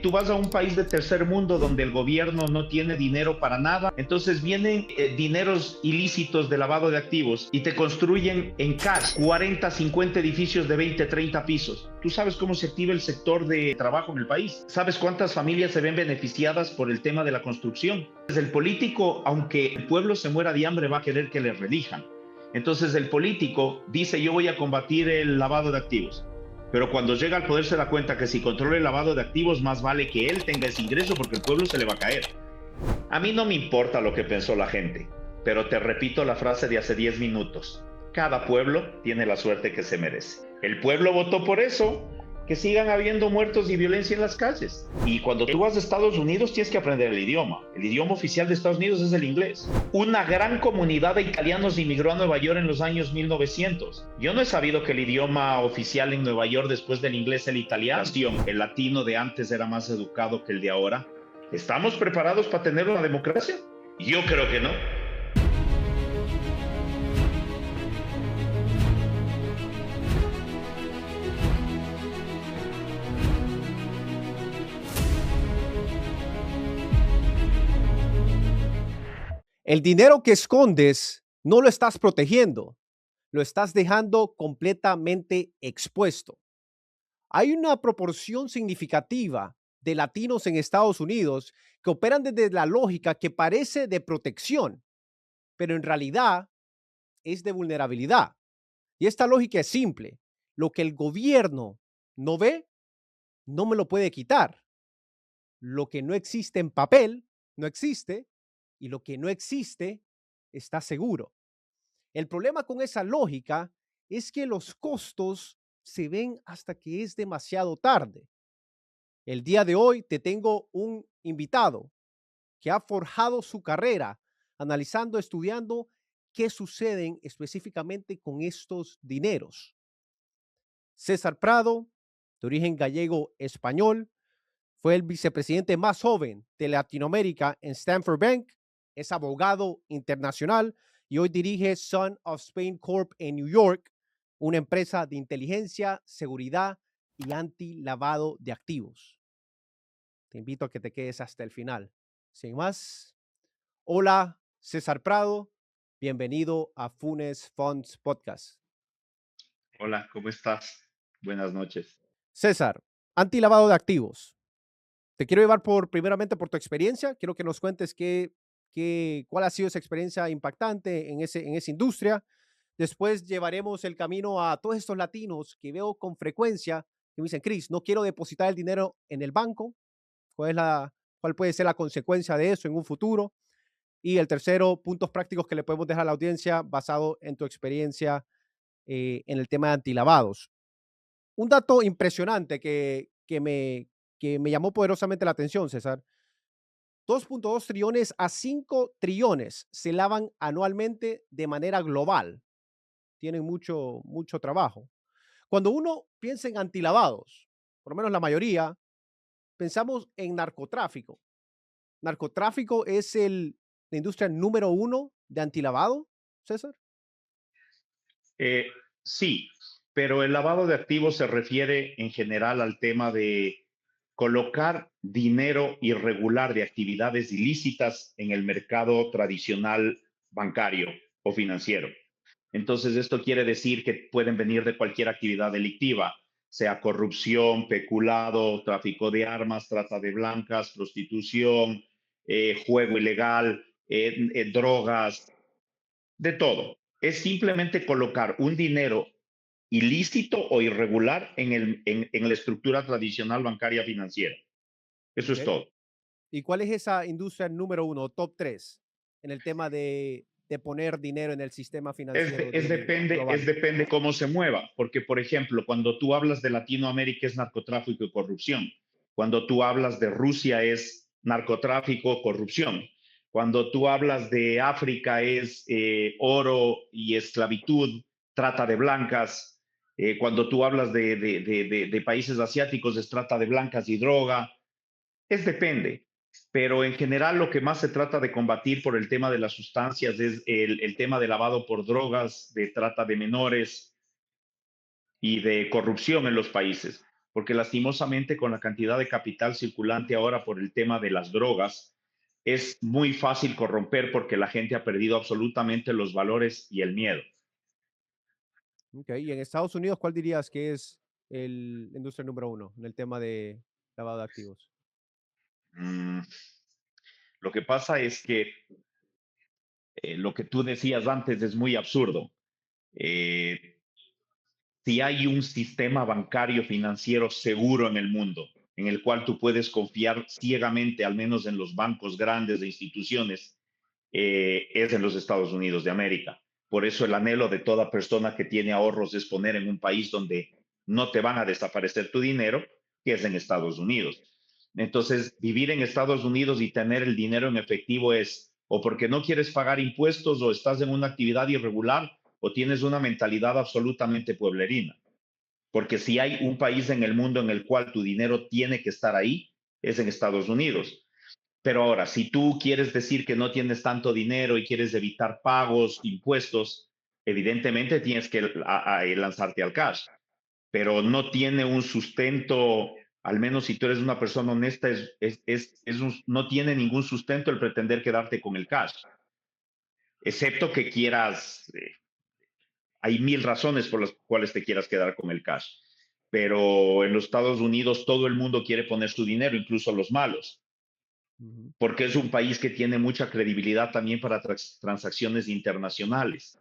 Tú vas a un país de tercer mundo donde el gobierno no tiene dinero para nada, entonces vienen dineros ilícitos de lavado de activos y te construyen en cash 40, 50 edificios de 20, 30 pisos. ¿Tú sabes cómo se activa el sector de trabajo en el país? ¿Sabes cuántas familias se ven beneficiadas por el tema de la construcción? El político, aunque el pueblo se muera de hambre, va a querer que le relijan. Entonces el político dice: yo voy a combatir el lavado de activos. Pero cuando llega al poder se da cuenta que si controla el lavado de activos, más vale que él tenga ese ingreso porque el pueblo se le va a caer. A mí no me importa lo que pensó la gente, pero te repito la frase de hace 10 minutos. Cada pueblo tiene la suerte que se merece. El pueblo votó por eso, que sigan habiendo muertos y violencia en las calles. Y cuando tú vas a Estados Unidos tienes que aprender el idioma. El idioma oficial de Estados Unidos es el inglés. Una gran comunidad de italianos inmigró a Nueva York en los años 1900. Yo no he sabido que el idioma oficial en Nueva York después del inglés es el italiano. El latino de antes era más educado que el de ahora. ¿Estamos preparados para tener una democracia? Yo creo que no. El dinero que escondes no lo estás protegiendo, lo estás dejando completamente expuesto. Hay una proporción significativa de latinos en Estados Unidos que operan desde la lógica que parece de protección, pero en realidad es de vulnerabilidad. Y esta lógica es simple. Lo que el gobierno no ve, no me lo puede quitar. Lo que no existe en papel, no existe, y lo que no existe está seguro. El problema con esa lógica es que los costos se ven hasta que es demasiado tarde. El día de hoy te tengo un invitado que ha forjado su carrera analizando, estudiando qué suceden específicamente con estos dineros. César Prado, de origen gallego-español, fue el vicepresidente más joven de Latinoamérica en Stanford Bank, es abogado internacional y hoy dirige Son of Spain Corp en New York, una empresa de inteligencia, seguridad y anti-lavado de activos. Te invito a que te quedes hasta el final. Sin más, hola, César Prado, bienvenido a Funes Funds Podcast. Hola, ¿cómo estás? Buenas noches. César, anti-lavado de activos. Te quiero llevar primeramente por tu experiencia. Quiero que nos cuentes cuál ha sido esa experiencia impactante en esa industria. Después llevaremos el camino a todos estos latinos que veo con frecuencia que me dicen: Chris, no quiero depositar el dinero en el banco. ¿Cuál puede ser la consecuencia de eso en un futuro? Y el tercero, puntos prácticos que le podemos dejar a la audiencia basado en tu experiencia en el tema de antilavados. Un dato impresionante que me llamó poderosamente la atención, César. 2.2 trillones a 5 trillones se lavan anualmente de manera global. Tienen mucho trabajo. Cuando uno piensa en antilavados, por lo menos la mayoría, pensamos en narcotráfico. ¿Narcotráfico es la industria número uno de antilavado, César? Sí, pero el lavado de activos se refiere en general al tema de colocar dinero irregular de actividades ilícitas en el mercado tradicional bancario o financiero. Entonces, esto quiere decir que pueden venir de cualquier actividad delictiva, sea corrupción, peculado, tráfico de armas, trata de blancas, prostitución, juego ilegal, drogas, de todo. Es simplemente colocar un dinero ilícito o irregular en la estructura tradicional bancaria financiera. Eso es Okay. todo. ¿Y cuál es esa industria número uno, top 3, en el tema de poner dinero en el sistema financiero global? Depende cómo se mueva, porque por ejemplo, cuando tú hablas de Latinoamérica es narcotráfico y corrupción. Cuando tú hablas de Rusia es narcotráfico, corrupción. Cuando tú hablas de África es oro y esclavitud, trata de blancas. Cuando tú hablas de países asiáticos es trata de blancas y droga. Depende, pero en general lo que más se trata de combatir por el tema de las sustancias es el tema de lavado por drogas, de trata de menores y de corrupción en los países. porque lastimosamente con la cantidad de capital circulante ahora por el tema de las drogas, es muy fácil corromper porque la gente ha perdido absolutamente los valores y el miedo. Okey, y en Estados Unidos, ¿cuál dirías que es la industria número uno en el tema de lavado de activos? Mm, lo que pasa es que lo que tú decías antes es muy absurdo. Eh, si hay un sistema bancario financiero seguro en el mundo, en el cual tú puedes confiar ciegamente, al menos en los bancos grandes de instituciones, es en los Estados Unidos de América. Por eso el anhelo de toda persona que tiene ahorros es poner en un país donde no te van a desaparecer tu dinero, que es en Estados Unidos. Entonces, vivir en Estados Unidos y tener el dinero en efectivo es o porque no quieres pagar impuestos o estás en una actividad irregular o tienes una mentalidad absolutamente pueblerina. Porque si hay un país en el mundo en el cual tu dinero tiene que estar ahí, es en Estados Unidos. Pero ahora, si tú quieres decir que no tienes tanto dinero y quieres evitar pagos, impuestos, evidentemente tienes que lanzarte al cash, pero no tiene un sustento, al menos si tú eres una persona honesta, no tiene ningún sustento el pretender quedarte con el cash, excepto que quieras, hay mil razones por las cuales te quieras quedar con el cash, pero en los Estados Unidos todo el mundo quiere poner su dinero, incluso los malos, Ujú. porque es un país que tiene mucha credibilidad también para transacciones internacionales.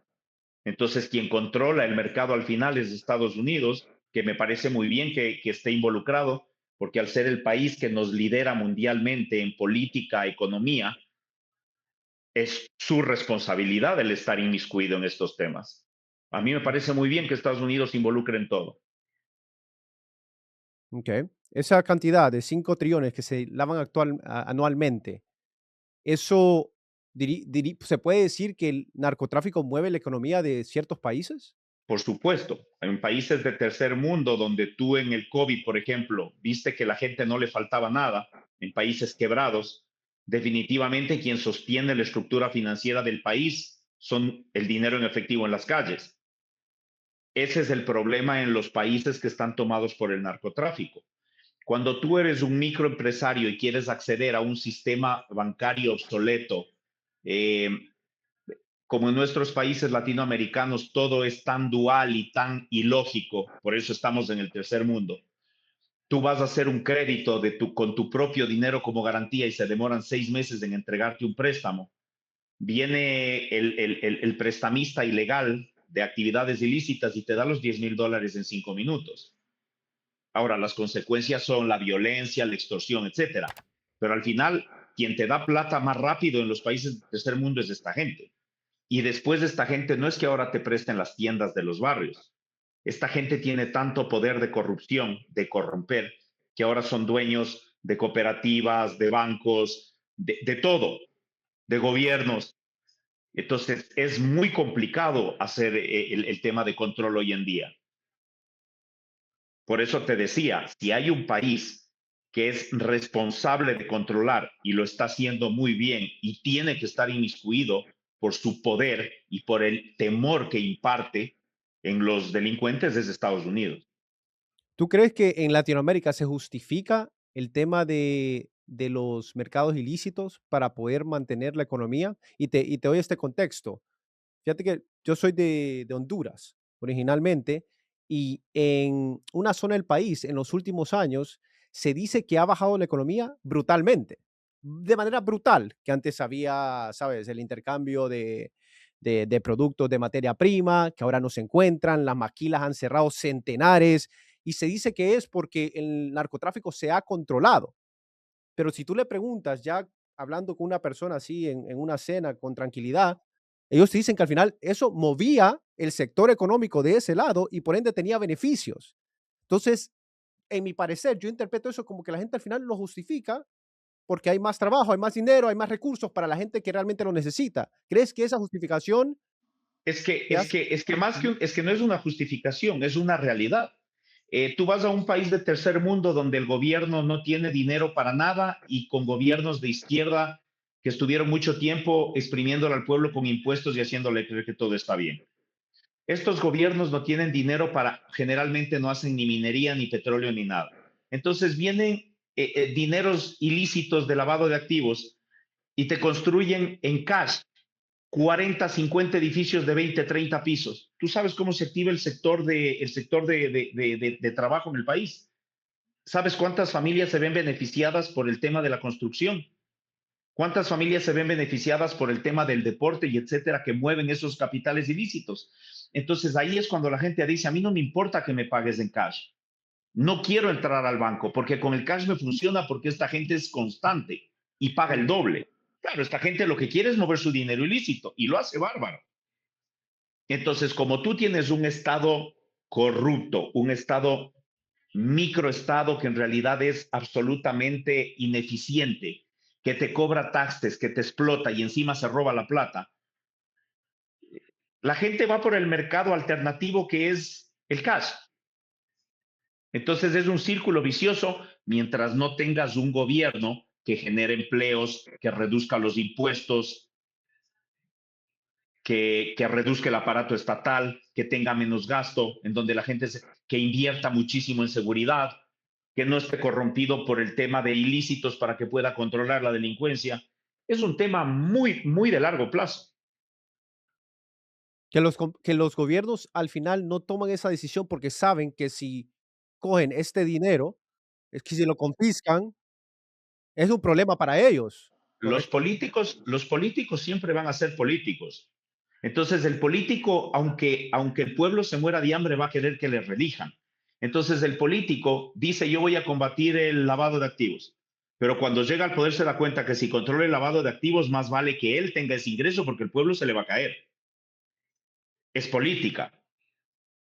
Entonces, quien controla el mercado al final es Estados Unidos, que me parece muy bien que esté involucrado, porque al ser el país que nos lidera mundialmente en política, economía, es su responsabilidad el estar inmiscuido en estos temas. A mí me parece muy bien que Estados Unidos se involucre en todo. Okey. Esa cantidad de 5 trillones que se lavan anualmente, ¿eso se puede decir que el narcotráfico mueve la economía de ciertos países? Por supuesto, en países de tercer mundo donde tú en el COVID, por ejemplo, viste que la gente no le faltaba nada, en países quebrados, definitivamente quien sostiene la estructura financiera del país son el dinero en efectivo en las calles. Ese es el problema en los países que están tomados por el narcotráfico. Cuando tú eres un microempresario y quieres acceder a un sistema bancario obsoleto, eh, como en nuestros países latinoamericanos todo es tan dual y tan ilógico, por eso estamos en el tercer mundo. Tú vas a hacer un crédito con tu propio dinero como garantía y se demoran 6 meses en entregarte un préstamo. Viene el prestamista ilegal de actividades ilícitas y te da los $10,000 en 5 minutos. Ahora, las consecuencias son la violencia, la extorsión, etcétera. Pero al final, quien te da plata más rápido en los países del tercer mundo es esta gente. Y después de esta gente, no es que ahora te presten las tiendas de los barrios. Esta gente tiene tanto poder de corrupción, de corromper, que ahora son dueños de cooperativas, de bancos, de todo, de gobiernos. Entonces, es muy complicado hacer el tema de control hoy en día. Por eso te decía, si hay un país que es responsable de controlar y lo está haciendo muy bien y tiene que estar inmiscuido por su poder y por el temor que imparte en los delincuentes es Estados Unidos. ¿Tú crees que en Latinoamérica se justifica el tema de los mercados ilícitos para poder mantener la economía? Y te doy este contexto. Fíjate que yo soy de Honduras originalmente y en una zona del país en los últimos años se dice que ha bajado la economía brutalmente, de manera brutal, que antes había, sabes, el intercambio de productos de materia prima, que ahora no se encuentran, las maquilas han cerrado centenares y se dice que es porque el narcotráfico se ha controlado. Pero si tú le preguntas, ya hablando con una persona así en una cena con tranquilidad, ellos te dicen que al final eso movía el sector económico de ese lado y por ende tenía beneficios. Entonces, en mi parecer, yo interpreto eso como que la gente al final lo justifica porque hay más trabajo, hay más dinero, hay más recursos para la gente que realmente lo necesita. ¿Crees que esa justificación Es que, te es hace? que, es que más que Ujú. es que no es una justificación, es una realidad. Tú vas a un país de tercer mundo donde el gobierno no tiene dinero para nada y con gobiernos de izquierda que estuvieron mucho tiempo exprimiéndole al pueblo con impuestos y haciéndole creer que todo está bien. Estos gobiernos no tienen dinero para, generalmente no hacen ni minería, ni petróleo, ni nada. Entonces vienen dineros ilícitos de lavado de activos y te construyen en cash 40, 50 edificios de 20, 30 pisos. ¿Tú sabes cómo se activa el sector de trabajo en el país? ¿Sabes cuántas familias se ven beneficiadas por el tema de la construcción? ¿Cuántas familias se ven beneficiadas por el tema del deporte y etcétera que mueven esos capitales ilícitos? Entonces ahí es cuando la gente dice, a mí no me importa que me pagues en cash. No quiero entrar al banco porque con el cash me funciona porque esta gente es constante y paga el doble. Claro, esta gente lo que quiere es mover su dinero ilícito y lo hace bárbaro. Entonces, como tú tienes un estado corrupto, un estado microestado que en realidad es absolutamente ineficiente, que te cobra taxes, que te explota y encima se roba la plata, la gente va por el mercado alternativo que es el cash. Entonces es un círculo vicioso mientras no tengas un gobierno que genere empleos, que reduzca los impuestos, que reduzca el aparato estatal, que tenga menos gasto, en donde la gente que invierta muchísimo en seguridad, que no esté corrompido por el tema de ilícitos para que pueda controlar la delincuencia. Es un tema muy, muy de largo plazo. Que los gobiernos al final no toman esa decisión porque saben que si cogen este dinero, es que si lo confiscan, es un problema para ellos, ¿correcto? Los políticos siempre van a ser políticos. Entonces, el político, aunque el pueblo se muera de hambre, va a querer que le relijan. Entonces, el político dice, yo voy a combatir el lavado de activos. Pero cuando llega al poder se da cuenta que si controla el lavado de activos, más vale que él tenga ese ingreso porque el pueblo se le va a caer. Es política.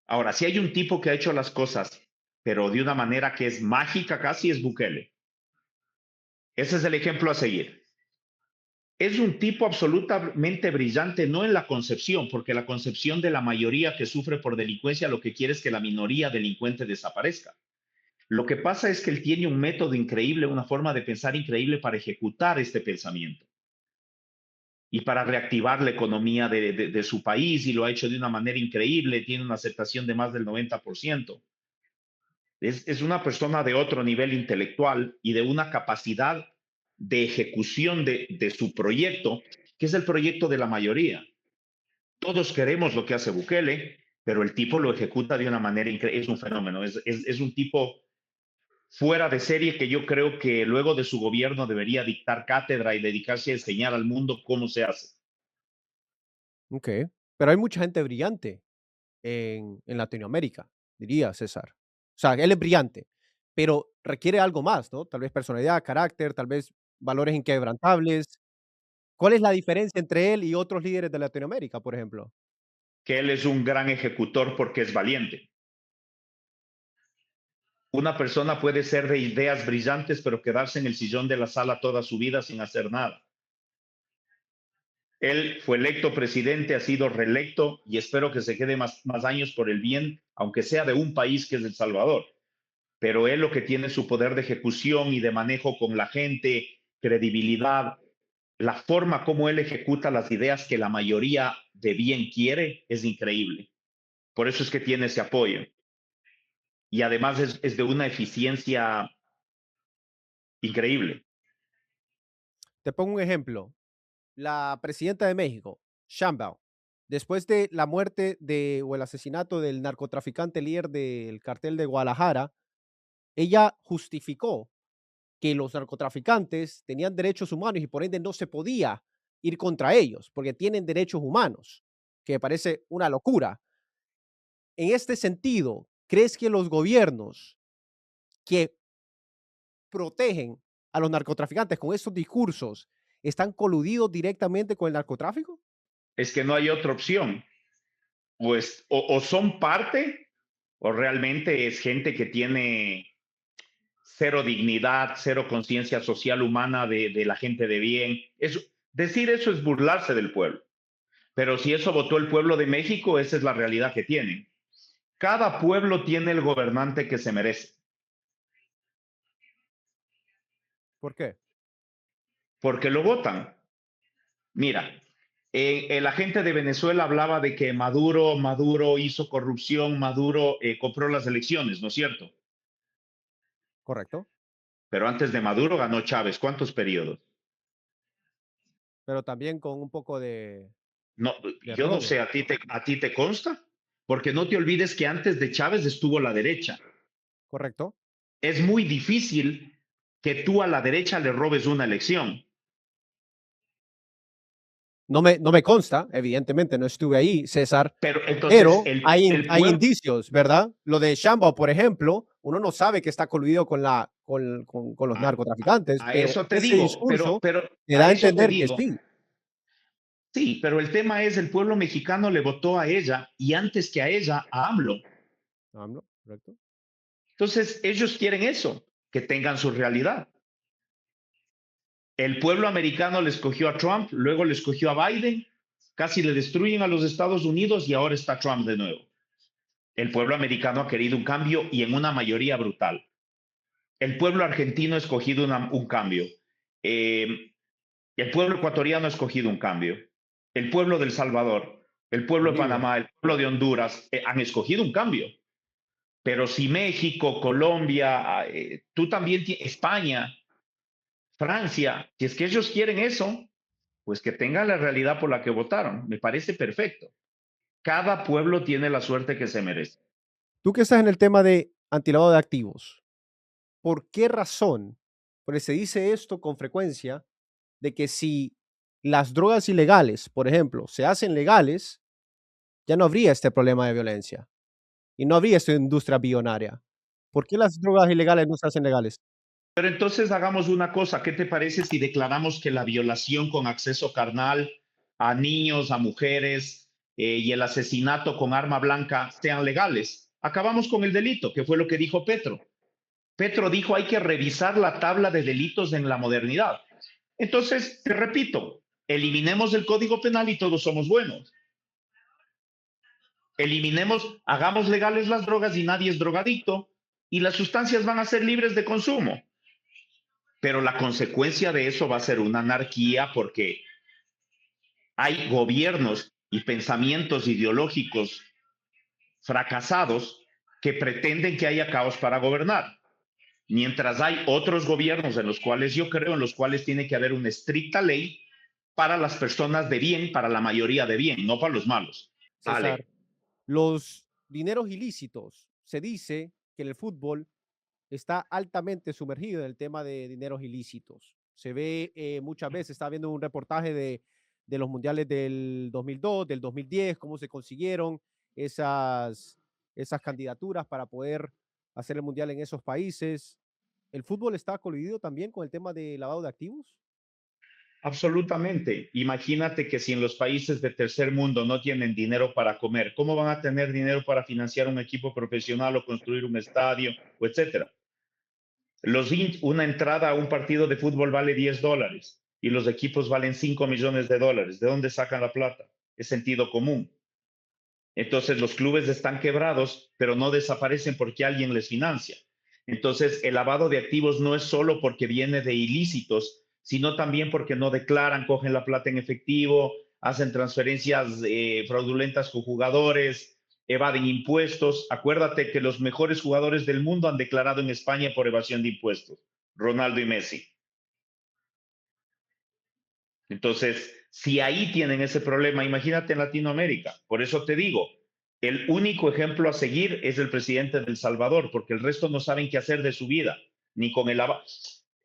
Ahora, si hay un tipo que ha hecho las cosas, pero de una manera que es mágica casi, es Bukele. Ese es el ejemplo a seguir. Es un tipo absolutamente brillante, no en la concepción, porque la concepción de la mayoría que sufre por delincuencia lo que quiere es que la minoría delincuente desaparezca. Lo que pasa es que él tiene un método increíble, una forma de pensar increíble para ejecutar este pensamiento y para reactivar la economía de su país y lo ha hecho de una manera increíble, tiene una aceptación de más del 90%. Es una persona de otro nivel intelectual y de una capacidad de ejecución de su proyecto, que es el proyecto de la mayoría. Todos queremos lo que hace Bukele, pero el tipo lo ejecuta de una manera increíble. Es un fenómeno, es un tipo fuera de serie que yo creo que luego de su gobierno debería dictar cátedra y dedicarse a enseñar al mundo cómo se hace. Okey. Pero hay mucha gente brillante en Latinoamérica, diría César. O sea, él es brillante, pero requiere algo más, ¿no? Tal vez personalidad, carácter, tal vez valores inquebrantables. ¿Cuál es la diferencia entre él y otros líderes de Latinoamérica, por ejemplo? Que él es un gran ejecutor porque es valiente. Una persona puede ser de ideas brillantes, pero quedarse en el sillón de la sala toda su vida sin hacer nada. Él fue electo presidente, ha sido reelecto y espero que se quede más años por el bien, aunque sea de un país que es El Salvador. Pero él lo que tiene su poder de ejecución y de manejo con la gente, credibilidad, la forma como él ejecuta las ideas que la mayoría de bien quiere es increíble. Por eso es que tiene ese apoyo. Y además es de una eficiencia increíble. Te pongo un ejemplo. La presidenta de México, Sheinbaum, después de la muerte de o el asesinato del narcotraficante líder del cartel de Guadalajara, ella justificó que los narcotraficantes tenían derechos humanos y por ende no se podía ir contra ellos porque tienen derechos humanos, que me parece una locura. En este sentido, ¿crees que los gobiernos que protegen a los narcotraficantes con estos discursos están coludidos directamente con el narcotráfico? Es que no hay otra opción. O son parte o realmente es gente que tiene cero dignidad, cero conciencia social humana de la gente de bien. Decir eso es burlarse del pueblo. Pero si eso votó el pueblo de México, esa es la realidad que tienen. Cada pueblo tiene el gobernante que se merece, ¿Por qué? porque lo votan. Mira, La gente de Venezuela hablaba de que Maduro hizo corrupción, Maduro compró las elecciones, ¿no es cierto? Correcto. Pero antes de Maduro ganó Chávez. ¿Cuántos periodos? Pero también con un poco No, de yo no sé, robo. ¿a ti te consta? Porque no te olvides que antes de Chávez estuvo la derecha. Correcto. Es muy difícil que tú a la derecha le robes una elección. No me consta, evidentemente no estuve ahí, César, Pero entonces pero hay, el hay pueblo, indicios, ¿verdad? Lo de Sheinbaum, por ejemplo, uno no sabe que está coludido con los a, narcotraficantes, a pero eso te ese digo, pero, discurso pero te da a a eso te entender que digo, sí. sí, pero el tema es el pueblo mexicano le votó a ella y antes que a ella a AMLO. AMLO, correcto. Entonces ellos quieren eso, que tengan su realidad. El pueblo americano le escogió a Trump, luego le escogió a Biden, casi le destruyen a los Estados Unidos y ahora está Trump de nuevo. El pueblo americano ha querido un cambio y en una mayoría brutal. El pueblo argentino ha escogido un cambio. Eh, el pueblo ecuatoriano ha escogido un cambio. El pueblo del Salvador, el pueblo de Bolivia. Panamá, el pueblo de Honduras han escogido un cambio. Pero si México, Colombia, tú también, España, Francia, si es que ellos quieren eso, pues que tengan la realidad por la que votaron. Me parece perfecto. Cada pueblo tiene la suerte que se merece. Tú que estás en el tema de antilavado de activos, ¿por qué razón? Porque se dice esto con frecuencia, de que si las drogas ilegales, por ejemplo, se hacen legales, ya no habría este problema de violencia y no habría esta industria billonaria. ¿Por qué las drogas ilegales no se hacen legales? Pero entonces hagamos una cosa, ¿qué te parece si declaramos que la violación con acceso carnal a niños, a mujeres y el asesinato con arma blanca sean legales? Acabamos con el delito, que fue lo que dijo Petro. Petro dijo hay que revisar la tabla de delitos en la modernidad. Entonces, te repito, eliminemos el Código Penal y todos somos buenos. Eliminemos, hagamos legales las drogas y nadie es drogadicto y las sustancias van a ser libres de consumo. Pero la consecuencia de eso va a ser una anarquía porque hay gobiernos y pensamientos ideológicos fracasados que pretenden que haya caos para gobernar. Mientras hay otros gobiernos en los cuales yo creo, en los cuales tiene que haber una estricta ley para las personas de bien, para la mayoría de bien, no para los malos. César, Ale, los dineros ilícitos, se dice que en el fútbol está altamente sumergido en el tema de dineros ilícitos. Se ve muchas veces, estaba viendo un reportaje de los mundiales del 2002, del 2010, cómo se consiguieron esas candidaturas para poder hacer el mundial en esos países. ¿El fútbol está colidido también con el tema de lavado de activos? absolutamente. Imagínate que si en los países de tercer mundo no tienen dinero para comer, ¿cómo van a tener dinero para financiar un equipo profesional o construir un estadio o etcétera? Una entrada a un partido de fútbol vale $10 y los equipos valen $5 millones. ¿De dónde sacan la plata? Es sentido común. Entonces los clubes están quebrados, pero no desaparecen porque alguien les financia. Entonces el lavado de activos no es solo porque viene de ilícitos, sino también porque no declaran, cogen la plata en efectivo, hacen transferencias fraudulentas con jugadores, evaden impuestos. Acuérdate que los mejores jugadores del mundo han declarado en España por evasión de impuestos, Ronaldo y Messi. Entonces, si ahí tienen ese problema, imagínate en Latinoamérica. Por eso te digo, el único ejemplo a seguir es el presidente de El Salvador, porque el resto no saben qué hacer de su vida, ni con el...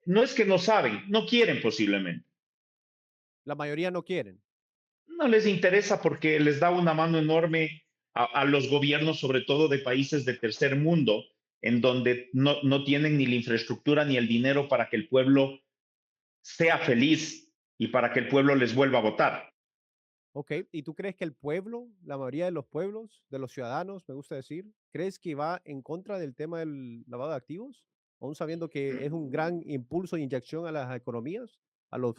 No es que no saben, no quieren posiblemente. La mayoría no quieren. No les interesa porque les da una mano enorme a los gobiernos, sobre todo de países de tercer mundo, en donde no tienen ni la infraestructura ni el dinero para que el pueblo sea feliz y para que el pueblo les vuelva a votar. Ok, ¿y tú crees que el pueblo, la mayoría de los pueblos, de los ciudadanos, me gusta decir, crees que va en contra del tema del lavado de activos? Aún sabiendo que es un gran impulso e inyección a las economías, No,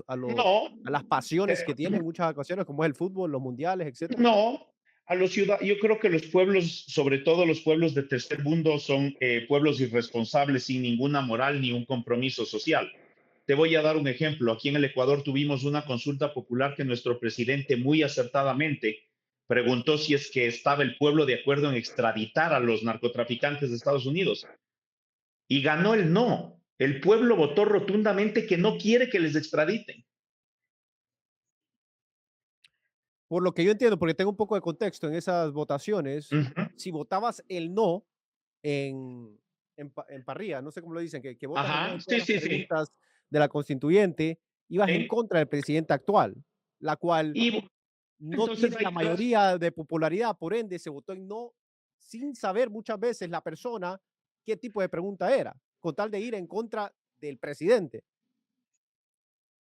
a las pasiones que pero tienen en muchas ocasiones, como es el fútbol, los mundiales, etcétera. no. A los ciudadanos, yo creo que los pueblos, sobre todo los pueblos de tercer mundo, son pueblos irresponsables sin ninguna moral ni un compromiso social. Te voy a dar un ejemplo. Aquí en el Ecuador tuvimos una consulta popular que nuestro presidente muy acertadamente preguntó si es que estaba el pueblo de acuerdo en extraditar a los narcotraficantes de Estados Unidos y ganó el no. El pueblo votó rotundamente que no quiere que les extraditen. Por lo que yo entiendo, porque tengo un poco de contexto en esas votaciones, Ujú. si votabas el no en, en parrilla, no sé cómo lo dicen, que votas el no Ajá, en todas sí, las sí, sí. preguntas de la constituyente, ibas en ¿Sí? contra del presidente actual, la cual Y no entonces tiene ahí la te das, mayoría de popularidad, por ende se votó en no sin saber muchas veces la persona qué tipo de pregunta era, con tal de ir en contra del presidente.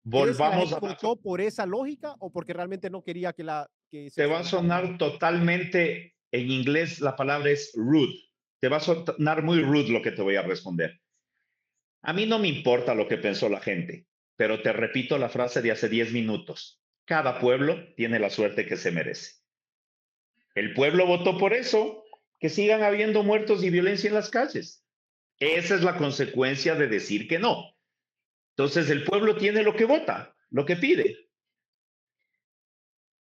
¿Crees que la volvamos gente a, votó por esa lógica o porque realmente no quería que se te va a extraditara a sonar nadie? totalmente, en inglés la palabra es rude. Te va a sonar muy rude lo que te voy a responder. A mí no me importa lo que pensó la gente, pero te repito la frase de hace 10 minutos. Cada pueblo tiene la suerte que se merece. El pueblo votó por eso, que sigan habiendo muertos y violencia en las calles. Esa es la consecuencia de decir que no. Entonces el pueblo tiene lo que vota, lo que pide.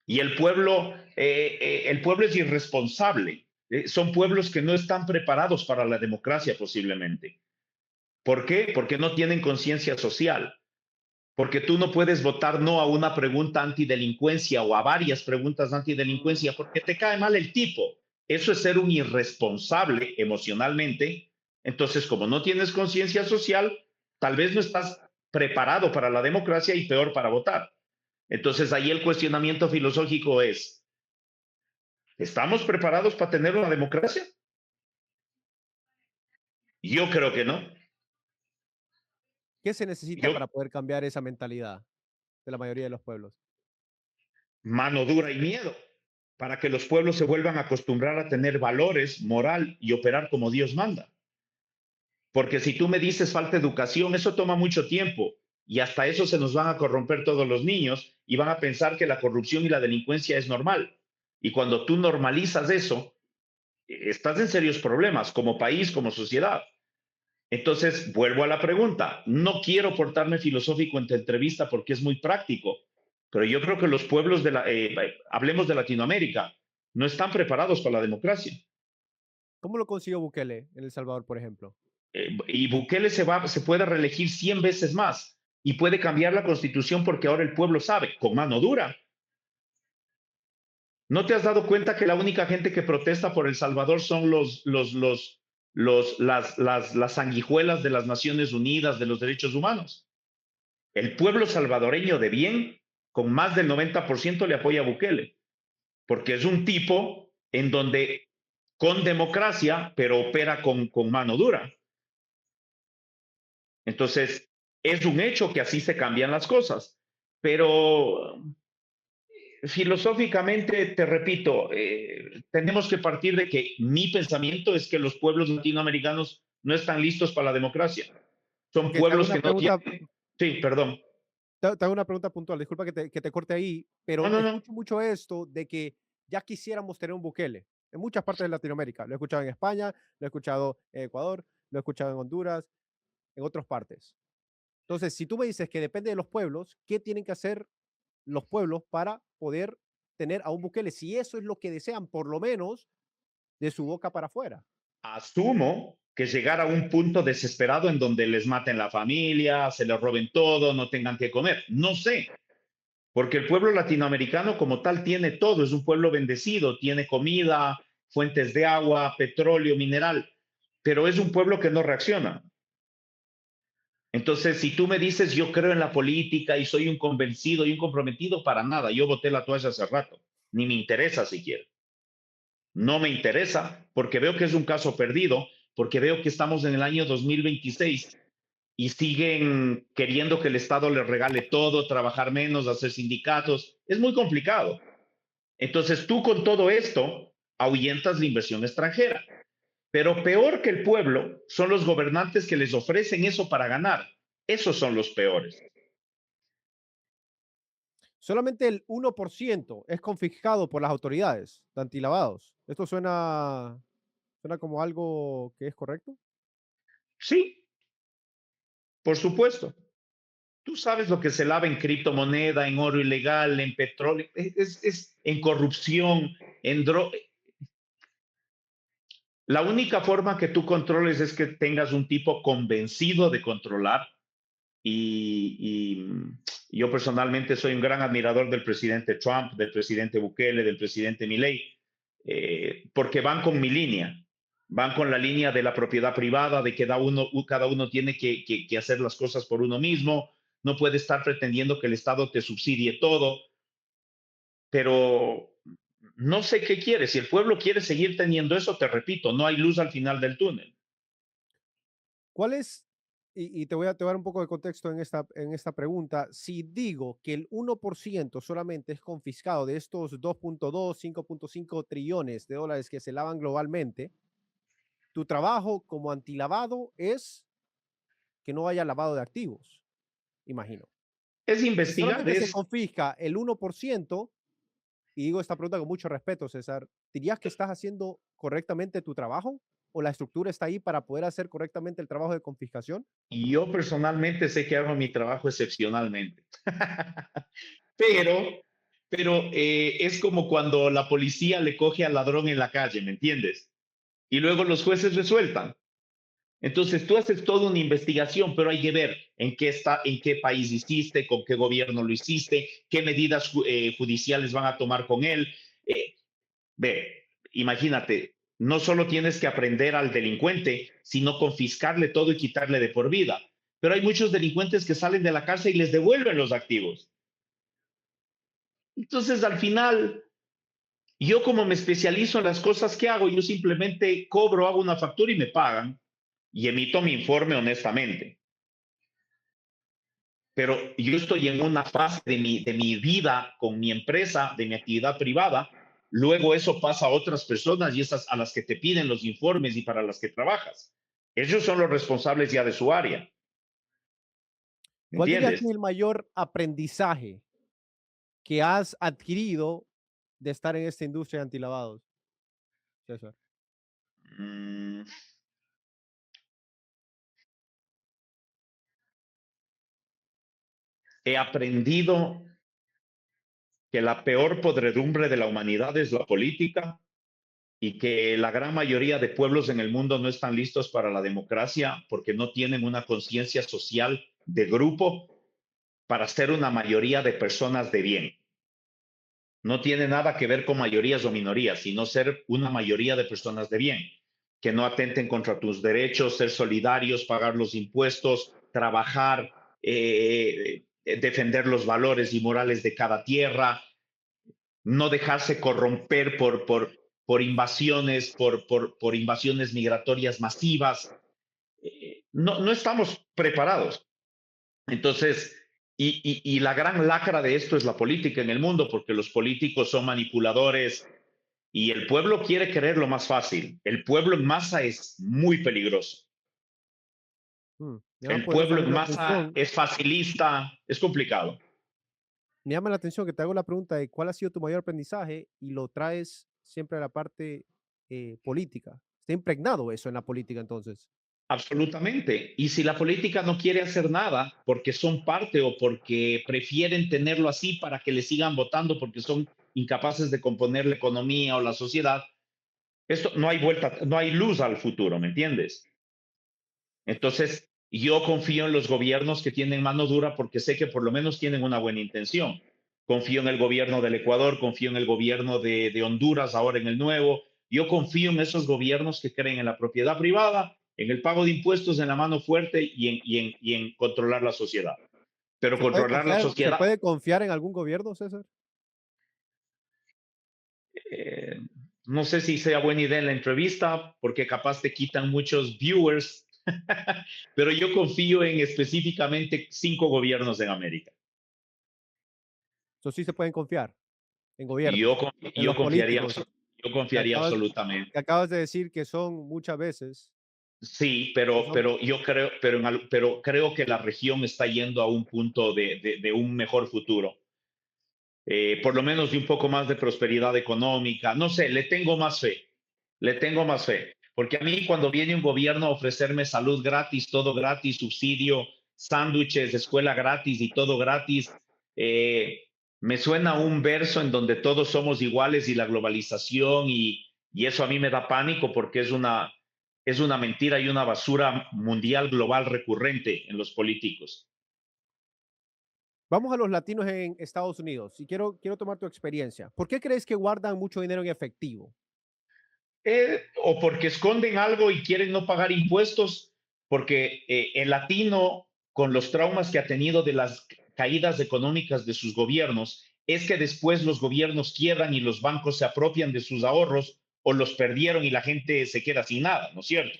Y el pueblo es irresponsable. Son pueblos que no están preparados para la democracia posiblemente. ¿Por qué? Porque no tienen conciencia social. Porque tú no puedes votar no a una pregunta antidelincuencia o a varias preguntas antidelincuencia porque te cae mal el tipo. Eso es ser un irresponsable emocionalmente. Entonces, como no tienes conciencia social, tal vez no estás preparado para la democracia y peor para votar. Entonces, ahí el cuestionamiento filosófico es, ¿estamos preparados para tener una democracia? Yo creo que no. ¿Qué se necesita Yo, para poder cambiar esa mentalidad de la mayoría de los pueblos? mano dura y miedo, para que los pueblos se vuelvan a acostumbrar a tener valores, moral y operar como Dios manda. Porque si tú me dices falta educación, eso toma mucho tiempo y hasta eso se nos van a corromper todos los niños y van a pensar que la corrupción y la delincuencia es normal. Y cuando tú normalizas eso, estás en serios problemas como país, como sociedad. Entonces, vuelvo a la pregunta. No quiero portarme filosófico en tu entrevista porque es muy práctico, pero yo creo que los pueblos hablemos de Latinoamérica, no están preparados para la democracia. ¿Cómo lo consiguió Bukele en El Salvador, por ejemplo? Y Bukele se puede reelegir 100 veces más y puede cambiar la constitución porque ahora el pueblo sabe, con mano dura. ¿No te has dado cuenta que la única gente que protesta por El Salvador son las sanguijuelas de las Naciones Unidas de los derechos humanos? El pueblo salvadoreño de bien, con más del 90% le apoya a Bukele, porque es un tipo en donde con democracia, pero opera con mano dura. Entonces, es un hecho que así se cambian las cosas, pero filosóficamente, te repito, tenemos que partir de que mi pensamiento es que los pueblos latinoamericanos no están listos para la democracia. Son Ok, te hago pueblos una que no pregunta, tienen... Sí, perdón. te hago una pregunta puntual, disculpa que te corte ahí, No, pero no, no. escucho mucho esto de que ya quisiéramos tener un Bukele en muchas partes de Latinoamérica. Lo he escuchado en España, lo he escuchado en Ecuador, lo he escuchado en Honduras, en otras partes. Entonces, si tú me dices que depende de los pueblos, ¿qué tienen que hacer los pueblos para poder tener a un Bukele? Si eso es lo que desean, por lo menos de su boca para afuera. Asumo que llegar a un punto desesperado en donde les maten la familia, se les roben todo, no tengan que comer. No sé, porque el pueblo latinoamericano como tal tiene todo, es un pueblo bendecido, tiene comida, fuentes de agua, petróleo, mineral, pero es un pueblo que no reacciona. Entonces, si tú me dices yo creo en la política y soy un convencido y un comprometido, para nada, yo boté la toalla hace rato, ni me interesa siquiera. No me interesa porque veo que es un caso perdido, porque veo que estamos en el año 2026 y siguen queriendo que el Estado les regale todo, trabajar menos, hacer sindicatos. Es muy complicado. Entonces tú con todo esto ahuyentas la inversión extranjera. Pero peor que el pueblo son los gobernantes que les ofrecen eso para ganar. Esos son los peores. Solamente el 1% es confiscado por las autoridades de antilavados. ¿Esto suena como algo que es correcto? Sí, por supuesto. Tú sabes lo que se lava en criptomoneda, en oro ilegal, en petróleo, en corrupción, en droga. La única forma que tú controles es que tengas un tipo convencido de controlar. Yo personalmente soy un gran admirador del presidente Trump, del presidente Bukele, del presidente Milei, porque van con mi línea, van con la línea de la propiedad privada, de que cada uno tiene que hacer las cosas por uno mismo, no puede estar pretendiendo que el Estado te subsidie todo, pero no sé qué quiere. Si el pueblo quiere seguir teniendo eso, te repito, no hay luz al final del túnel. ¿Cuál es, y te voy a dar un poco de contexto en esta pregunta, si digo que el 1% solamente es confiscado de estos 2.2, 5.5 trillones de dólares que se lavan globalmente, tu trabajo como antilavado es que no haya lavado de activos, imagino. Es Si investigar, solamente se es confisca el 1%, y digo esta pregunta con mucho respeto, César, ¿dirías que estás haciendo correctamente tu trabajo? ¿O la estructura está ahí para poder hacer correctamente el trabajo de confiscación? y yo personalmente sé que hago mi trabajo excepcionalmente. pero, pero es como cuando la policía le coge al ladrón en la calle, ¿me entiendes? Y luego los jueces resueltan. Entonces tú haces toda una investigación, pero hay que ver en qué país hiciste, con qué gobierno lo hiciste, qué medidas judiciales van a tomar con él. Eh, Ve, imagínate, no solo tienes que aprender al delincuente, sino confiscarle todo y quitarle de por vida. Pero hay muchos delincuentes que salen de la cárcel y les devuelven los activos. Entonces, al final, yo como me especializo en las cosas que hago, yo simplemente cobro, hago una factura y me pagan y emito mi informe honestamente. Pero yo estoy en una fase de mi vida con mi empresa, de mi actividad privada, luego eso pasa a otras personas y esas a las que te piden los informes y para las que trabajas. Ellos son los responsables ya de su área, ¿me ¿Cuál dirías que es entiendes? el mayor aprendizaje que has adquirido de estar en esta industria de antilavados, César? Mm, He aprendido que la peor podredumbre de la humanidad es la política y que la gran mayoría de pueblos en el mundo no están listos para la democracia porque no tienen una conciencia social de grupo para ser una mayoría de personas de bien. No tiene nada que ver con mayorías o minorías, sino ser una mayoría de personas de bien, que no atenten contra tus derechos, ser solidarios, pagar los impuestos, trabajar, defender los valores y morales de cada tierra, no dejarse corromper por invasiones, por invasiones migratorias masivas. No estamos preparados. Entonces, y la gran lacra de esto es la política en el mundo, porque los políticos son manipuladores y el pueblo quiere querer lo más fácil. El pueblo en masa es muy peligroso. Me llama El pueblo poderosamente en la masa atención es facilista, es complicado. me llama la atención que te hago la pregunta de cuál ha sido tu mayor aprendizaje y lo traes siempre a la parte, política. Está impregnado eso en la política, entonces. Absolutamente. Y si la política no quiere hacer nada porque son parte o porque prefieren tenerlo así para que le sigan votando porque son incapaces de componer la economía o la sociedad, esto no hay vuelta, no hay luz al futuro, ¿me entiendes? Entonces, yo confío en los gobiernos que tienen mano dura porque sé que por lo menos tienen una buena intención. Confío en el gobierno del Ecuador, confío en el gobierno de Honduras, ahora en el nuevo. Yo confío en esos gobiernos que creen en la propiedad privada, en el pago de impuestos, en la mano fuerte y en controlar la sociedad. Pero controlar la Se sociedad, puede confiar en algún gobierno, César? eh, no sé si sea buena idea en la entrevista, porque capaz te quitan muchos viewers, pero yo confío en específicamente 5 gobiernos en América. Eso sí se pueden confiar en Y yo, gobiernos, en yo, los confiaría, políticos, yo que confiaría acabas absolutamente. que acabas de decir que son muchas veces, Sí, que pero, son pero yo creo, pero creo que la región está yendo a un punto de un mejor futuro. Por lo menos de un poco más de prosperidad económica. No sé, le tengo más fe. Porque a mí cuando viene un gobierno a ofrecerme salud gratis, todo gratis, subsidio, sándwiches, escuela gratis y todo gratis. Eh, Me suena un verso en donde todos somos iguales y la globalización y eso a mí me da pánico porque es una mentira y una basura mundial global recurrente en los políticos. Vamos a los latinos en Estados Unidos y quiero tomar tu experiencia. ¿Por qué crees que guardan mucho dinero en efectivo? O porque esconden algo y quieren no pagar impuestos, porque el latino, con los traumas que ha tenido de las caídas económicas de sus gobiernos, es que después los gobiernos quiebran y los bancos se apropian de sus ahorros o los perdieron y la gente se queda sin nada, ¿no es cierto?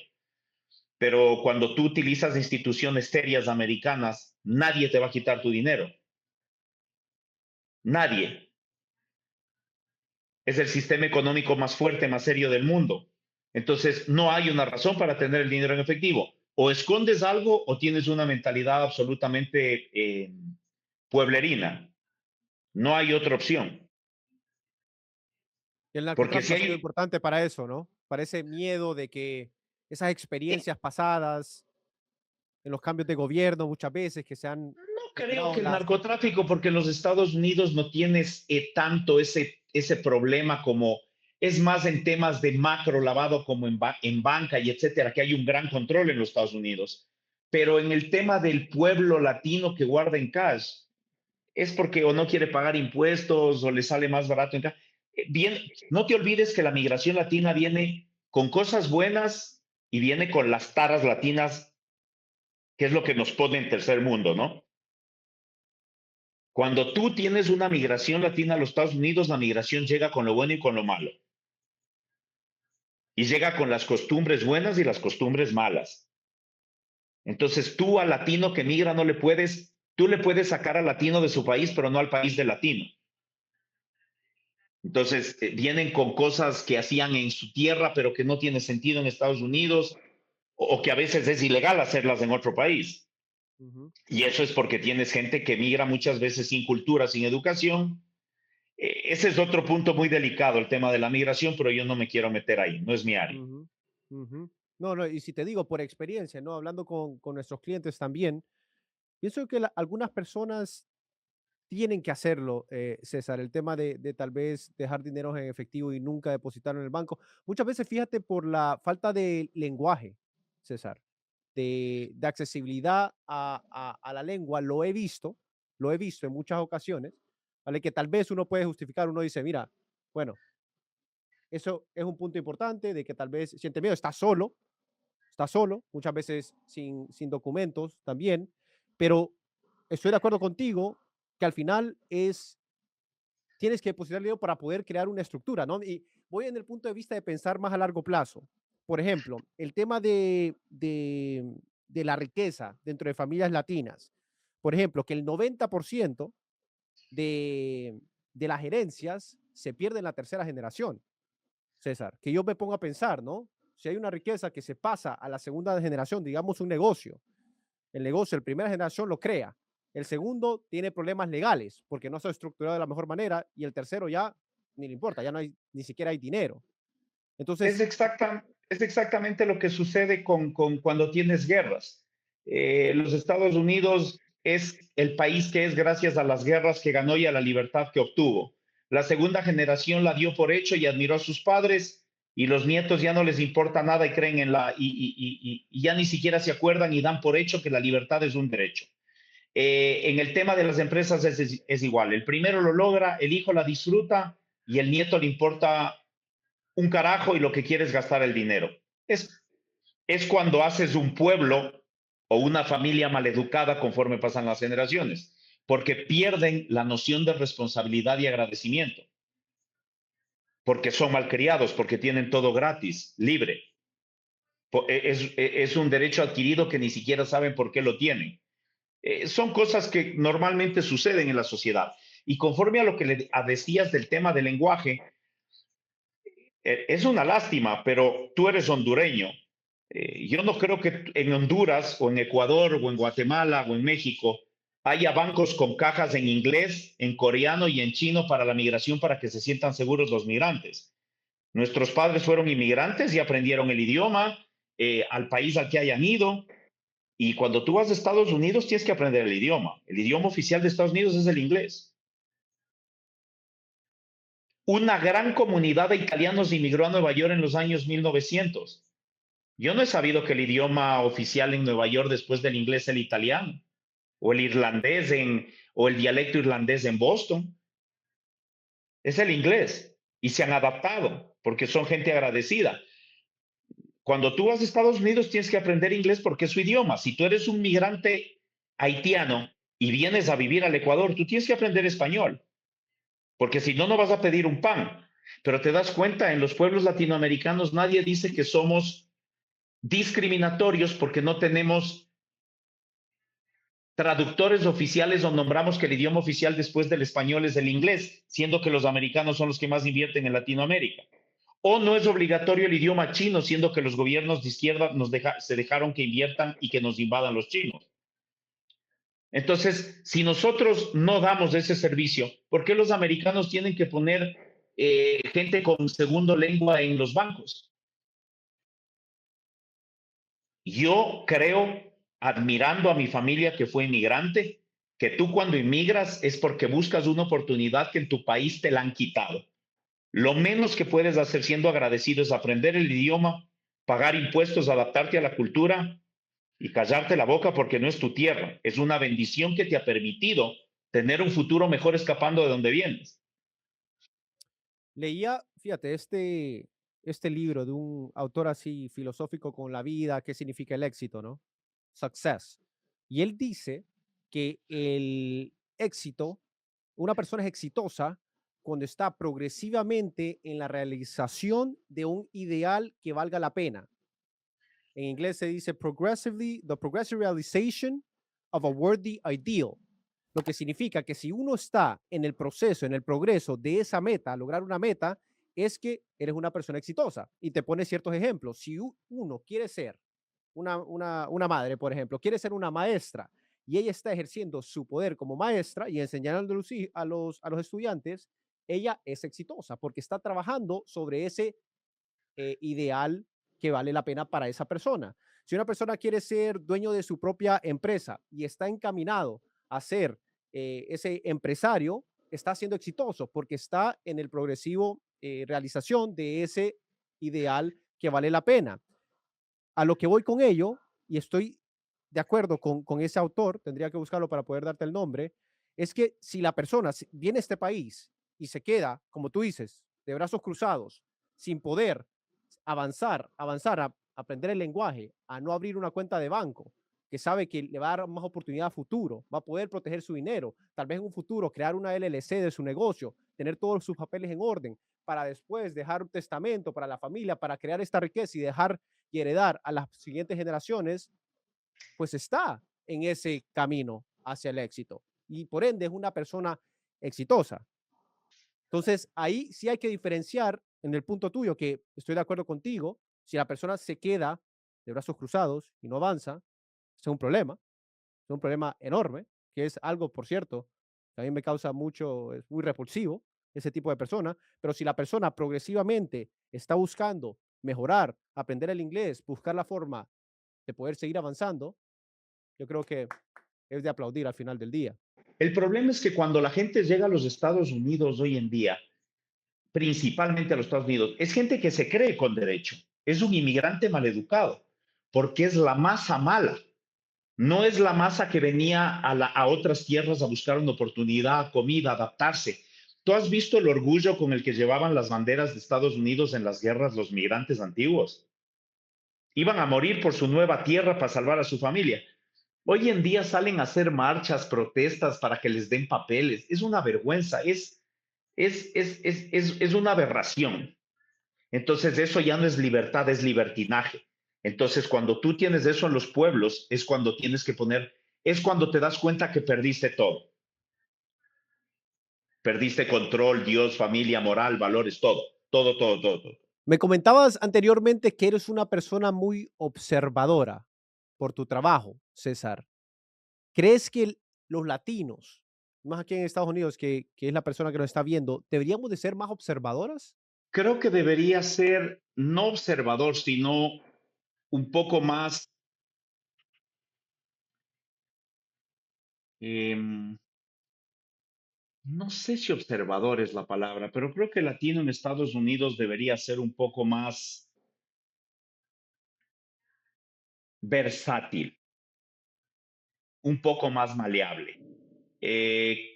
Pero cuando tú utilizas instituciones serias americanas, nadie te va a quitar tu dinero. Nadie. Es el sistema económico más fuerte, más serio del mundo. Entonces, no hay una razón para tener el dinero en efectivo. O escondes algo o tienes una mentalidad absolutamente pueblerina. No hay otra opción. El Porque si narcotráfico ha sido hay, importante para eso, ¿no? Para ese miedo de que esas experiencias pasadas en los cambios de gobierno muchas veces que se han no creo generado que el las. narcotráfico, porque en los Estados Unidos no tienes tanto ese problema como es más en temas de macro lavado como en banca y etcétera, que hay un gran control en los Estados Unidos. Pero en el tema del pueblo latino que guarda en cash, es porque o no quiere pagar impuestos o le sale más barato en cash. Bien, no te olvides que la migración latina viene con cosas buenas y viene con las taras latinas, que es lo que nos pone en tercer mundo, ¿no? Cuando tú tienes una migración latina a los Estados Unidos, la migración llega con lo bueno y con lo malo. Y llega con las costumbres buenas y las costumbres malas. Entonces tú al latino que migra no le puedes, tú le puedes sacar al latino de su país, pero no al país del latino. Entonces vienen con cosas que hacían en su tierra, pero que no tiene sentido en Estados Unidos, o que a veces es ilegal hacerlas en otro país. Ujú, Y eso es porque tienes gente que migra muchas veces sin cultura, sin educación. Ese es otro punto muy delicado, el tema de la migración, pero yo no me quiero meter ahí, no es mi área. ujú, ujú. No, no, y si te digo por experiencia, ¿no? Hablando con nuestros clientes también, pienso que algunas personas tienen que hacerlo, César, el tema de tal vez dejar dinero en efectivo y nunca depositarlo en el banco. Muchas veces, fíjate, por la falta de lenguaje, César, de accesibilidad a la lengua, lo he visto en muchas ocasiones, ¿vale? Que tal vez uno puede justificar, uno dice, mira, bueno, eso es un punto importante de que tal vez siente miedo, está solo, muchas veces sin documentos también, pero estoy de acuerdo contigo que al final tienes que depositar dinero para poder crear una estructura, ¿no? Y voy en el punto de vista de pensar más a largo plazo. Por ejemplo, el tema de la riqueza dentro de familias latinas. Por ejemplo, que el 90% de, de las herencias se pierde en la tercera generación, César. Que yo me pongo a pensar, ¿no? Si hay una riqueza que se pasa a la segunda generación, digamos un negocio, el negocio, la primera generación lo crea, el segundo tiene problemas legales porque no está estructurado de la mejor manera y el tercero ya ni le importa, ya no hay, ni siquiera hay dinero. Es, Entonces, es exactamente lo que sucede con cuando tienes guerras. Los Estados Unidos es el país que es gracias a las guerras que ganó y a la libertad que obtuvo. La segunda generación la dio por hecho y admiró a sus padres y los nietos ya no les importa nada y creen en y ya ni siquiera se acuerdan y dan por hecho que la libertad es un derecho. En el tema de las empresas es igual. El primero lo logra, el hijo la disfruta y el nieto le importa un carajo y lo que quiere es gastar el dinero. Es cuando haces un pueblo o una familia maleducada conforme pasan las generaciones, porque pierden la noción de responsabilidad y agradecimiento, porque son malcriados, porque tienen todo gratis, libre. Es un derecho adquirido que ni siquiera saben por qué lo tienen. Son cosas que normalmente suceden en la sociedad. Y conforme a lo que le decías del tema del lenguaje, es una lástima, pero tú eres hondureño. Yo no creo que en Honduras o en Ecuador o en Guatemala o en México haya bancos con cajas en inglés, en coreano y en chino para la migración para que se sientan seguros los migrantes. Nuestros padres fueron inmigrantes y aprendieron el idioma al país al que hayan ido. Y cuando tú vas a Estados Unidos, tienes que aprender el idioma. El idioma oficial de Estados Unidos es el inglés. Una gran comunidad de italianos inmigró a Nueva York en los años 1900. Yo no he sabido que el idioma oficial en Nueva York después del inglés es el italiano, o el irlandés o el dialecto irlandés en Boston. Es el inglés. Y se han adaptado porque son gente agradecida. Cuando tú vas a Estados Unidos tienes que aprender inglés porque es su idioma. Si tú eres un migrante haitiano y vienes a vivir al Ecuador, tú tienes que aprender español, porque si no, no vas a pedir un pan. Pero te das cuenta, en los pueblos latinoamericanos nadie dice que somos discriminatorios porque no tenemos traductores oficiales o nombramos que el idioma oficial después del español es el inglés, siendo que los americanos son los que más invierten en Latinoamérica. O no es obligatorio el idioma chino, siendo que los gobiernos de izquierda se dejaron que inviertan y que nos invadan los chinos. Entonces, si nosotros no damos ese servicio, ¿por qué los americanos tienen que poner gente con segundo lengua en los bancos? Yo creo, admirando a mi familia que fue inmigrante, que tú cuando inmigras es porque buscas una oportunidad que en tu país te la han quitado. Lo menos que puedes hacer siendo agradecido es aprender el idioma, pagar impuestos, adaptarte a la cultura y callarte la boca porque no es tu tierra. Es una bendición que te ha permitido tener un futuro mejor escapando de donde vienes. Leía, fíjate, este libro de un autor así filosófico con la vida, qué significa el éxito, ¿no? Success. Y él dice que el éxito, una persona es exitosa cuando está progresivamente en la realización de un ideal que valga la pena. En inglés se dice the progressive realization of a worthy ideal. Lo que significa que si uno está en el proceso, en el progreso de esa meta, lograr una meta, es que eres una persona exitosa. Y te pone ciertos ejemplos. Si uno quiere ser una madre, por ejemplo, quiere ser una maestra y ella está ejerciendo su poder como maestra y enseñando a los estudiantes, ella es exitosa porque está trabajando sobre ese ideal que vale la pena para esa persona. Si una persona quiere ser dueño de su propia empresa y está encaminado a ser ese empresario, está siendo exitoso porque está en el progresivo realización de ese ideal que vale la pena. A lo que voy con ello, y estoy de acuerdo con ese autor, tendría que buscarlo para poder darte el nombre, es que si la persona viene a este país y se queda, como tú dices, de brazos cruzados, sin poder avanzar a aprender el lenguaje, a no abrir una cuenta de banco, que sabe que le va a dar más oportunidad a futuro, va a poder proteger su dinero, tal vez en un futuro crear una LLC de su negocio, tener todos sus papeles en orden, para después dejar un testamento para la familia, para crear esta riqueza y dejar y heredar a las siguientes generaciones, pues está en ese camino hacia el éxito y por ende es una persona exitosa. Entonces, ahí sí hay que diferenciar en el punto tuyo, que estoy de acuerdo contigo, si la persona se queda de brazos cruzados y no avanza, es un problema enorme, que es algo, por cierto, que a mí me causa mucho, es muy repulsivo ese tipo de persona, pero si la persona progresivamente está buscando mejorar, aprender el inglés, buscar la forma de poder seguir avanzando, yo creo que es de aplaudir al final del día. El problema es que cuando la gente llega a los Estados Unidos hoy en día, principalmente a los Estados Unidos, es gente que se cree con derecho, es un inmigrante maleducado, porque es la masa mala, no es la masa que venía a otras tierras a buscar una oportunidad, comida, adaptarse. ¿Tú has visto el orgullo con el que llevaban las banderas de Estados Unidos en las guerras los migrantes antiguos? Iban a morir por su nueva tierra para salvar a su familia. Hoy en día salen a hacer marchas, protestas para que les den papeles. Es una vergüenza, es una aberración. Entonces, eso ya no es libertad, es libertinaje. Entonces, cuando tú tienes eso en los pueblos, es cuando tienes que poner, es cuando te das cuenta que perdiste todo. Perdiste control, Dios, familia, moral, valores, todo, todo, todo, todo, todo. Me comentabas anteriormente que eres una persona muy observadora por tu trabajo, César. ¿Crees que los latinos, más aquí en Estados Unidos, que es la persona que nos está viendo, deberíamos de ser más observadoras? Creo que debería ser no observador, sino un poco más em, no sé si observador es la palabra, pero creo que el latino en Estados Unidos debería ser un poco más versátil, un poco más maleable. Eh,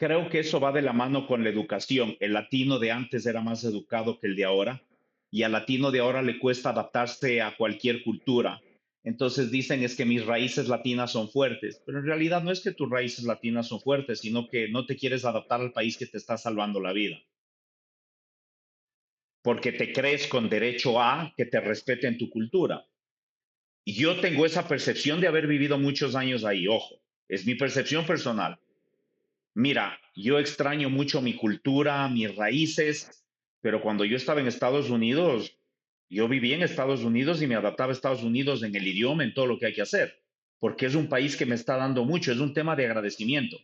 Creo que eso va de la mano con la educación. El latino de antes era más educado que el de ahora y al latino de ahora le cuesta adaptarse a cualquier cultura. Entonces dicen es que mis raíces latinas son fuertes, pero en realidad no es que tus raíces latinas son fuertes, sino que no te quieres adaptar al país que te está salvando la vida, porque te crees con derecho a que te respeten tu cultura. Y yo tengo esa percepción de haber vivido muchos años ahí, ojo, es mi percepción personal. Mira, yo extraño mucho mi cultura, mis raíces, pero cuando yo estaba en Estados Unidos, yo viví en Estados Unidos y me adaptaba a Estados Unidos en el idioma, en todo lo que hay que hacer, porque es un país que me está dando mucho, es un tema de agradecimiento.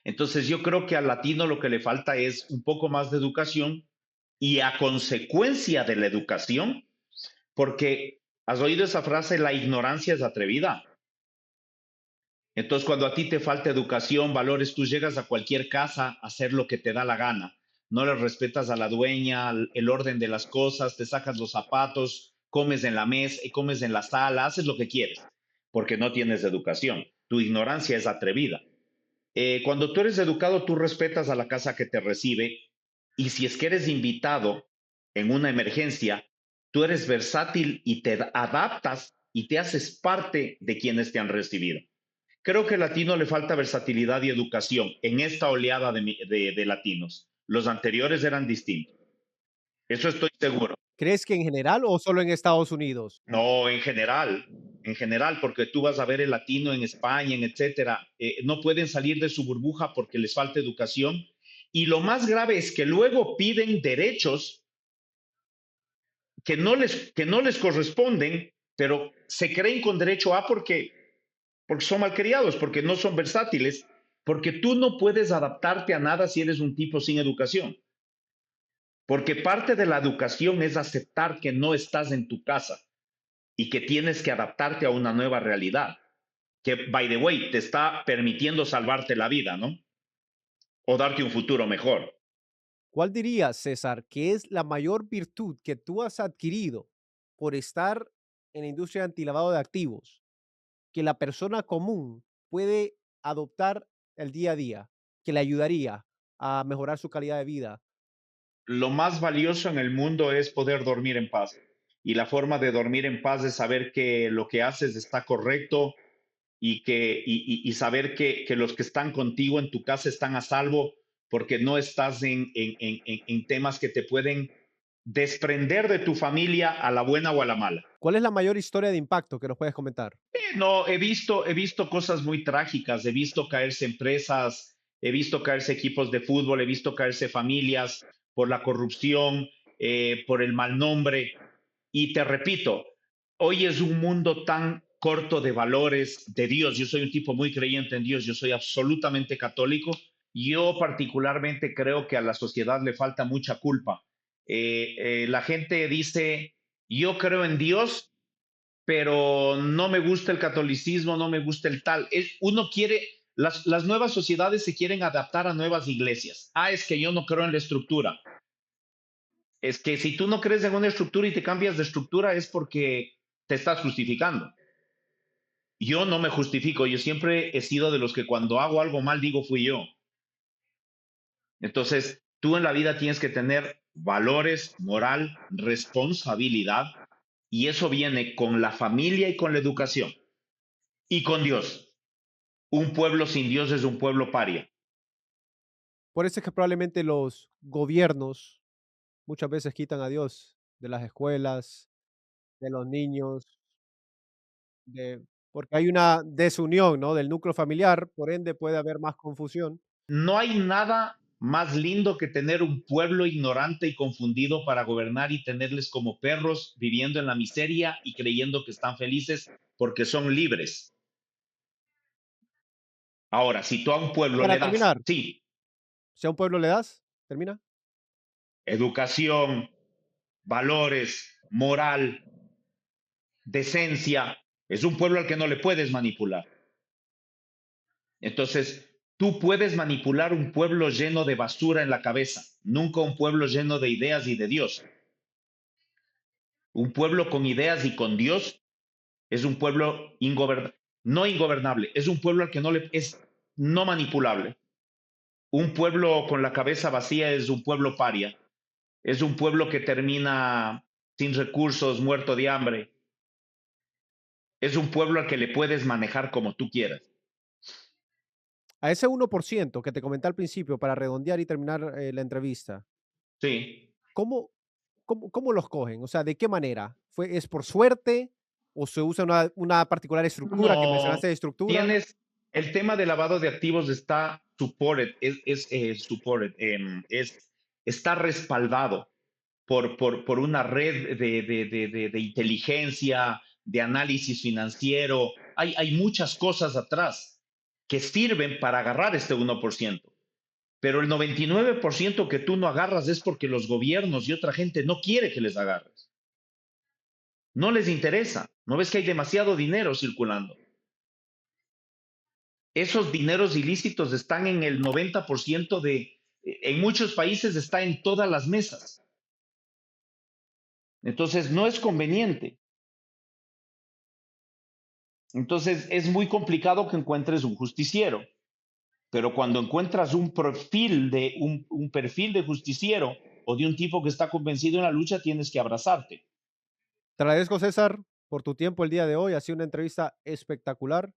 Entonces yo creo que al latino lo que le falta es un poco más de educación y a consecuencia de la educación, porque has oído esa frase, la ignorancia es atrevida. Entonces, cuando a ti te falta educación, valores, tú llegas a cualquier casa a hacer lo que te da la gana. No le respetas a la dueña, el orden de las cosas, te sacas los zapatos, comes en la mesa, comes en la sala, haces lo que quieres, porque no tienes educación. Tu ignorancia es atrevida. Cuando tú eres educado, tú respetas a la casa que te recibe y si es que eres invitado en una emergencia, tú eres versátil y te adaptas y te haces parte de quienes te han recibido. Creo que al latino le falta versatilidad y educación en esta oleada de latinos. Los anteriores eran distintos. Eso estoy seguro. ¿Crees que en general o solo en Estados Unidos? No, en general, porque tú vas a ver el latino en España, en etcétera, no pueden salir de su burbuja porque les falta educación. Y lo más grave es que luego piden derechos que no les corresponden, pero se creen con derecho a porque son malcriados, porque no son versátiles, porque tú no puedes adaptarte a nada si eres un tipo sin educación. Porque parte de la educación es aceptar que no estás en tu casa y que tienes que adaptarte a una nueva realidad, que, by the way, te está permitiendo salvarte la vida, ¿no? O darte un futuro mejor. ¿Cuál dirías, César, que es la mayor virtud que tú has adquirido por estar en la industria antilavado de activos, que la persona común puede adoptar el día a día, que le ayudaría a mejorar su calidad de vida? Lo más valioso en el mundo es poder dormir en paz. Y la forma de dormir en paz es saber que lo que haces está correcto y saber que los que están contigo en tu casa están a salvo porque no estás en temas que te pueden desprender de tu familia a la buena o a la mala. ¿Cuál es la mayor historia de impacto que nos puedes comentar? No, he visto cosas muy trágicas, he visto caerse empresas, he visto caerse equipos de fútbol, he visto caerse familias por la corrupción, por el mal nombre. Y te repito, hoy es un mundo tan corto de valores de Dios. Yo soy un tipo muy creyente en Dios, yo soy absolutamente católico. Yo particularmente creo que a la sociedad le falta mucha culpa. La gente dice, yo creo en Dios, pero no me gusta el catolicismo, no me gusta el tal. Uno quiere, las nuevas sociedades se quieren adaptar a nuevas iglesias. Ah, es que yo no creo en la estructura. Es que si tú no crees en una estructura y te cambias de estructura es porque te estás justificando. Yo no me justifico, yo siempre he sido de los que cuando hago algo mal digo fui yo. Entonces, tú en la vida tienes que tener valores, moral, responsabilidad, y eso viene con la familia y con la educación y con Dios. Un pueblo sin Dios es un pueblo paria. Por eso es que probablemente los gobiernos muchas veces quitan a Dios de las escuelas, de los niños, porque hay una desunión, ¿no?, del núcleo familiar, por ende puede haber más confusión. No hay nada más lindo que tener un pueblo ignorante y confundido para gobernar y tenerles como perros viviendo en la miseria y creyendo que están felices porque son libres. Ahora, si tú a un pueblo Para le das, terminar, sí, si a un pueblo le das, termina. educación, valores, moral, decencia, es un pueblo al que no le puedes manipular. Entonces, tú puedes manipular un pueblo lleno de basura en la cabeza, nunca un pueblo lleno de ideas y de Dios. Un pueblo con ideas y con Dios es un pueblo no ingobernable, es un pueblo al que no le es no manipulable. Un pueblo con la cabeza vacía es un pueblo paria, es un pueblo que termina sin recursos, muerto de hambre. Es un pueblo al que le puedes manejar como tú quieras. A ese 1% que te comenté al principio, para redondear y terminar, la entrevista, Sí. ¿cómo cómo los cogen? O sea, ¿de qué manera? ¿Es por suerte o se usa una particular estructura que No, mencionaste de estructura? tienes el tema de lavado de activos está supported, supported, está respaldado por una red de inteligencia, de análisis financiero. Hay muchas cosas atrás que sirven para agarrar este 1%. Pero el 99% que tú no agarras es porque los gobiernos y otra gente no quiere que les agarres. No les interesa. ¿No ves que hay demasiado dinero circulando? Esos dineros ilícitos están en el 90% en muchos países está en todas las mesas. Entonces, no es conveniente. Entonces, es muy complicado que encuentres un justiciero. Pero cuando encuentras un perfil de justiciero o de un tipo que está convencido en la lucha, tienes que abrazarte. Te agradezco, César, por tu tiempo el día de hoy. Ha sido una entrevista espectacular.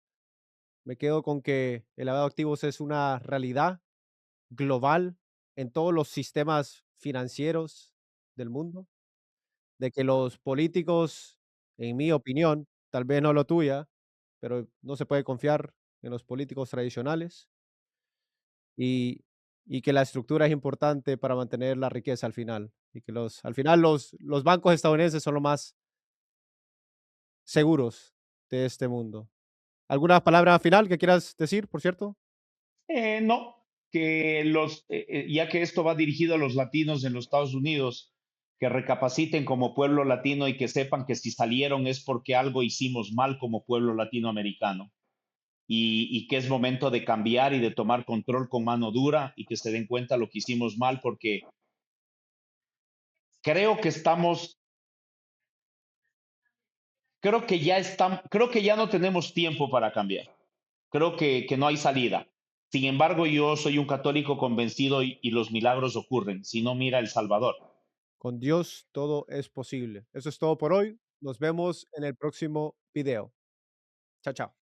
Me quedo con que el lavado de activos es una realidad global en todos los sistemas financieros del mundo, de que los políticos, en mi opinión, tal vez no lo tuya, pero no se puede confiar en los políticos tradicionales y, y que la estructura es importante para mantener la riqueza al final y que al final los bancos estadounidenses son los más seguros de este mundo. ¿Alguna palabra final que quieras decir, por cierto? No, ya que esto va dirigido a los latinos en los Estados Unidos, que recapaciten como pueblo latino y que sepan que si salieron es porque algo hicimos mal como pueblo latinoamericano y que es momento de cambiar y de tomar control con mano dura y que se den cuenta lo que hicimos mal porque creo que estamos, creo que ya no tenemos tiempo para cambiar. Creo que no hay salida. Sin embargo, yo soy un católico convencido y los milagros ocurren. Si no, mira El Salvador. Con Dios todo es posible. Eso es todo por hoy. Nos vemos en el próximo video. Chao, chao.